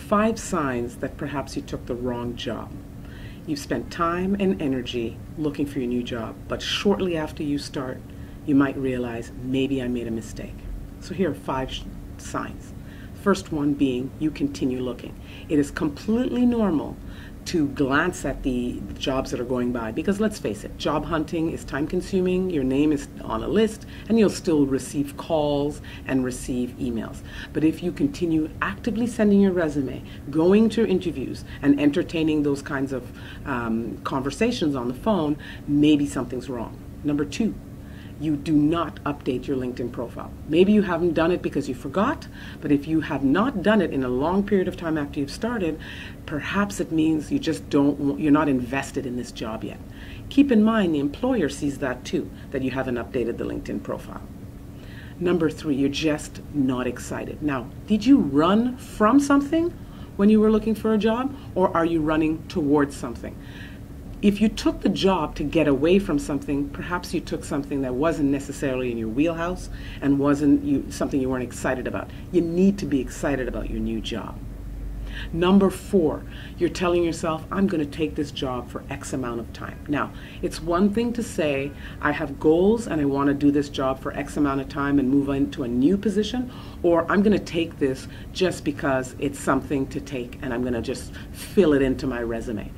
5 signs that perhaps you took the wrong job. You've spent time and energy looking for your new job, but shortly after you start, you might realize, maybe I made a mistake. So here are 5 signs. First one being, you continue looking. It is completely normal to glance at the jobs that are going by, because let's face it, job hunting is time consuming, your name is on a list, and you'll still receive calls and receive emails. But if you continue actively sending your resume, going to interviews, and entertaining those kinds of conversations on the phone, maybe something's wrong. Number 2, you do not update your LinkedIn profile. Maybe you haven't done it because you forgot, but if you have not done it in a long period of time after you've started, perhaps it means you're not invested in this job yet. Keep in mind the employer sees that too, that you haven't updated the LinkedIn profile. Number 3, you're just not excited. Now, did you run from something when you were looking for a job, or are you running towards something? If you took the job to get away from something, perhaps you took something that wasn't necessarily in your wheelhouse and wasn't something you weren't excited about. You need to be excited about your new job. Number 4, you're telling yourself, I'm going to take this job for X amount of time. Now, it's one thing to say, I have goals and I want to do this job for X amount of time and move into a new position, or I'm going to take this just because it's something to take and I'm going to just fill it into my resume.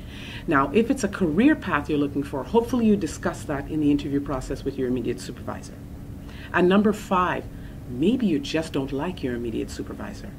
Now, if it's a career path you're looking for, hopefully you discuss that in the interview process with your immediate supervisor. And number 5, maybe you just don't like your immediate supervisor.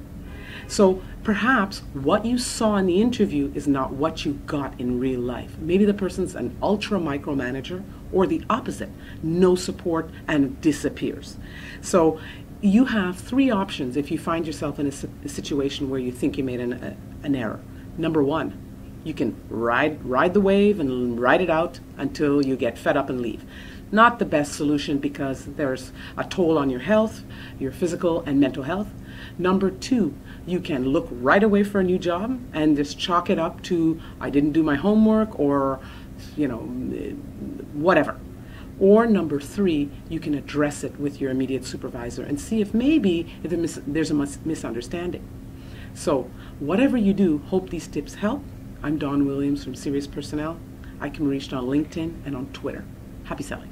So perhaps what you saw in the interview is not what you got in real life. Maybe the person's an ultra micromanager, or the opposite, no support and disappears. So you have 3 options if you find yourself in a situation where you think you made an error. Number 1, you can ride the wave and ride it out until you get fed up and leave. Not the best solution, because there's a toll on your health, your physical and mental health. Number 2, you can look right away for a new job and just chalk it up to, I didn't do my homework, or whatever. Or number 3, you can address it with your immediate supervisor and see if maybe there's a misunderstanding. So whatever you do, hope these tips help. I'm Dawn Williams from Serious Personnel. I can be reached on LinkedIn and on Twitter. Happy selling.